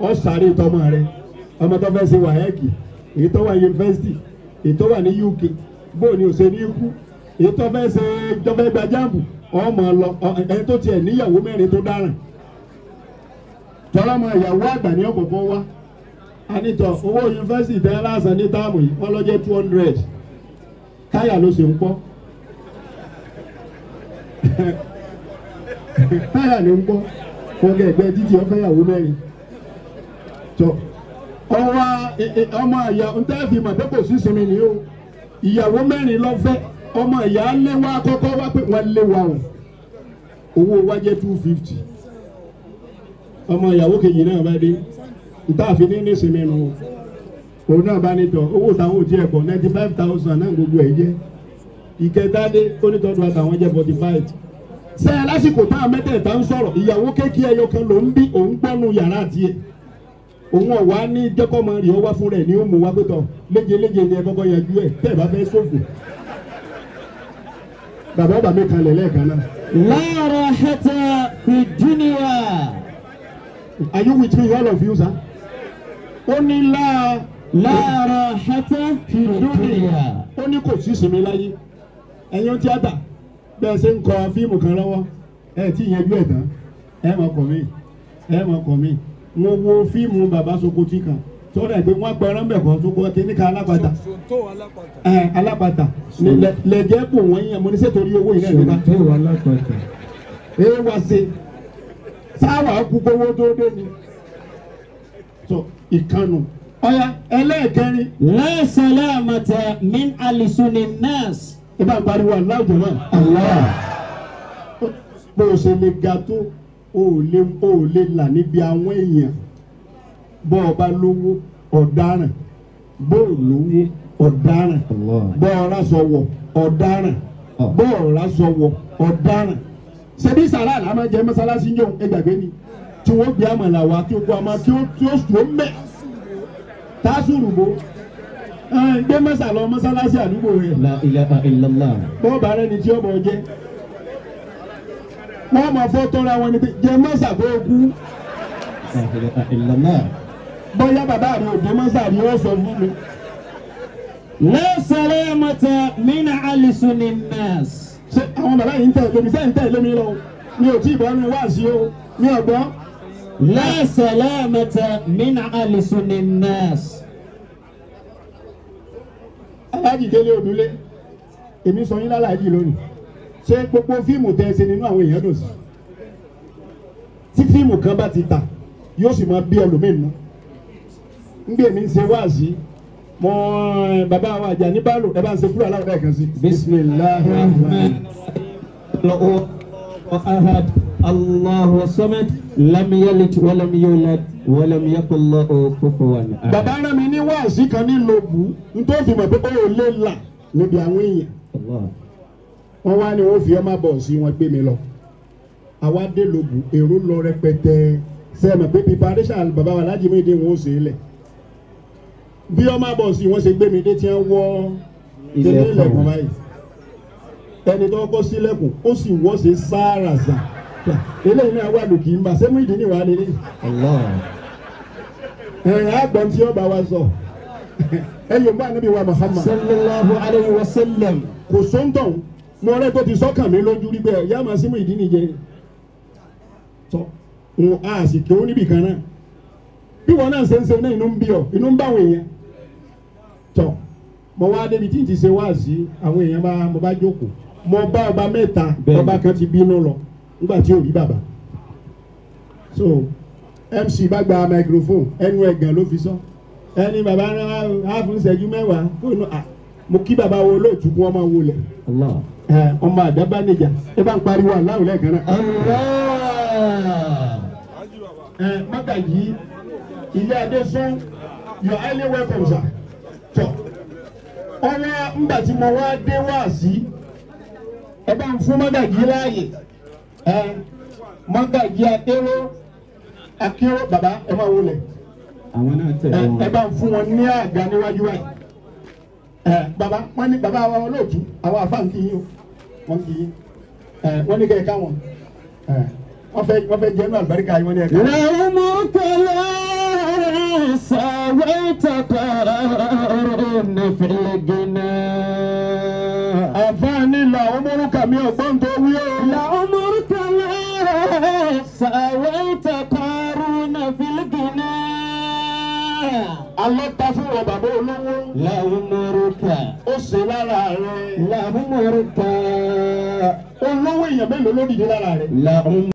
ọ sáré tọmọ rẹ ọmọ tó fẹ́ ṣe wàhẹ́ẹ̀kì èyí tó wà yunifásitì èyí tó wà ní UK bóò ni ò ṣe ní ikú èyí tó fẹ́ ṣe tó fẹ́ gba jáàmù ọmọ lọ ẹni tó tiẹ̀ níyàwó mẹ́rin tó dáràn tọ́lọ́mọ ìyàwó àgbà ní ọ̀pọ̀pọ̀ wá anítọ̀ owó yunifásitì tẹ́ lásán ní táàmù yìí wọ́n lọ jẹ́ 200 táyà ló ṣe ń pọ́ táyà ló ń pọ́ fọ́gẹ́ ẹgbẹ́ títí ọ̀fẹ́ ìyàwó mẹ́rin tọ́ ọwọ́ ọmọ ìyá ntẹ́ fi mọ̀ pé kò sí sinmi ni o ìyàwó mẹ́rin lọ́fẹ́ ọmọ ìyá léwá kọ́kọ́ wá pé wọ́n léwá o owó wa jẹ́ 250 ọmọ ìyàwó kejì náà bá dé ìtààfin ní sinmi nu òun náà bá ní tọ owó táwọn ò tiẹ̀ pọ̀ 95,000 náà gbogbo ẹ̀ jẹ́ ìkẹtàdé onítọ́jú àtàwọn jẹ́ 45 sẹ́yìn lásìkò táwọn mẹ́tẹ̀ẹ̀ta ń sọ̀rọ̀ ìyàwó kékeré ẹyọ kan ló ń bí òun gbọ́nu yàrá tiẹ̀ òun ọ̀wá ní jẹ́kọ́ máa rí ọ wá fún rẹ̀ ní ó mú wá pẹ́tọ̀ léjeléje ni ẹ kọ́kọ́ yanjú ẹ̀ tẹ́ ẹ bá fẹ́ sófò bàbá ọba mi kalẹ̀ lẹ́ẹ̀kan náà. La rahata fi dunya. Are you with me all of you sir? ó ní La rahata fi dunya. ó ní kò sí sinmi láyé ẹ̀yin tíátà bẹ́ẹ̀ ṣe ń kọ fíìmù kan lọ́wọ́ ẹ̀ tí yanjú ẹ̀ tán ẹ̀ mọ̀ kọ̀ mí mo wo fíìmù bàbá Sokoti kan tọ́lá ìgbé wọn gbọ́ ẹran bẹ̀kọ́ tó kọ́ kíní ka alápàtà alápàtà lẹ́jẹ̀ kò wọ́n yẹn mo ní sẹ́tòrí owó yìí náà nípa wá sí sáwà kú gbowó tó dé ni tó ìkànnù ọ̀ya ẹlẹ́ẹ̀kẹrin. La salamata min alisuni nas. ẹ bá ń pariwo aláwùjọ náà Allah bó o ṣe lè ga tó o ò lè là níbi àwọn èèyàn bọ́ ọ bá lówó ọ̀daràn bó o lówó ọ̀daràn bọ́ ọ rásọwọ̀ ọ̀daràn bọ́ ọ rásọwọ̀ ọ̀daràn ṣebí sàrà àlámà jẹ́ mọ́sálásí yóò ẹgbàgbé ni tí wọ́n gbé àmàlà wá tí ó kó àmà tí ó sùn mẹ́ tásùrù bó gbé mọ́sà lọ mọ́sálásí àdúgbò rẹ̀. La ilaha illallah. bọ́ọ̀ bá rẹ̀ ni tí ó bọ̀ jẹ́ wọ́n máa fọ́ tọ́ra wọn ni pé jẹ́ mọ́sà tó kú. La ilaha illallah. bóyá bàbá rẹ̀ ò dé mọ́sà rí ó sọ fún mi. La salamata min alisuni nas. ṣé àwọn bàbá yìí ń tẹ̀lé mi sẹ́yìn tẹ̀lé mi lọ mi ò tí ì bọ́ ní wáàsí o mi ò gbọ́. La salamata min alisuni nas. aláàjì délé òdúlé èmi sọ yín lálàájì lónìí ṣé gbogbo fíìmù tẹ́ ẹ ṣe nínú àwọn èèyàn dùn sí tí fíìmù kan bá ti tà yóò sì máa bí ẹlòmíín nù ngbé mi ń ṣe wáàsí mọ bàbá wa àjà ní báàlù ẹ bá ń ṣe kúrò aláwọ̀ dẹ́ kan sí. bisimilahi rahman ahad Allahu samad lam yalid walam yulad walam yakul lahu kufuwan ahad. bàbá rẹ̀ mi ní wáàsí kan ní lóbu nítorí fi mọ̀ pé ó lè là níbi àwọn èèyàn wọ́n wá ní wọ́n fi ọmọ bọ̀ sí wọn gbé mi lọ àwa dé lóbu èrò lọ rẹpẹtẹ sẹ́mi pé preparation bàbá wa láti mú ìdí wọn ó ṣe é lẹ̀ bí ọmọ bọ̀ sí wọn ṣe gbé mi dé tí wọ́n wọ́ ilẹ̀kùn báyìí ẹni tó kọ́ sílẹ̀kùn ó sì wọ́ sí sááràzà eléyìí náà wà lòkì ń bà sẹ́mu ìdí ni wàá lélẹ̀ àgbọ̀n tí ọba wa sọ ẹ̀yọ̀ bá níbi wa Muhammad sallallahu alayhi wa sallam. kò sóńtọ̀ mo rẹ́ tó ti sọ́kàn mi lójú rí bẹ́ẹ̀ yá máa símú ìdí nìjẹ́ tọ́ wọn a sì kí ó níbì kan náà bí wọn náà ṣe ń ṣe náà inú ń bí ọ inú ń bá àwọn èèyàn tọ́ mo wá débi tí n ti ṣe wá sí àwọn èèyàn mo bá jókòó mo bá ọba mẹ́ta ọba kan ti bínú lọ nígbà tí ò rí bàbá so MC bá gba microphone ẹnu ẹ̀gàn ló fi sọ ẹni bàbá á fún ìṣẹ́jú mẹ́wàá fóònù mo kí bàbá wo lóòtú kí wọ́n máa wọlé ọmọ àdábá níjà ẹ bá ń pariwo aláwọ̀ lẹ́ẹ̀kan náà. Magaji ilé adé sún your highly welcome sir. tọ ọwọ́ ńgbà tí mo wá dé wá sí ẹ bá ń fún Magaji láàyè Magaji akérò bàbá ẹ máa wọlé àwọn náà tẹ̀lé wọn. ẹ bá ń fún wọn ní àga níwájú wáyé bàbá wọn ní bàbá wa olóòtú àwọn àfáàn kì í yín o wọn kì í yín wọn ní kẹ̀kẹ́ wọn wọ́n fẹ́ jẹ́ inú àlùbáríkà yìí wọ́n ní ẹ̀ka. làwọn mọ̀ kọ́lá أويت قارون في الغنى alọ́ ta fún ọ bàbá olówó. لعمرك ó ṣe lára rẹ̀. لعمرك olówó èèyàn mélòó ló dìde lára rẹ̀. لعمرك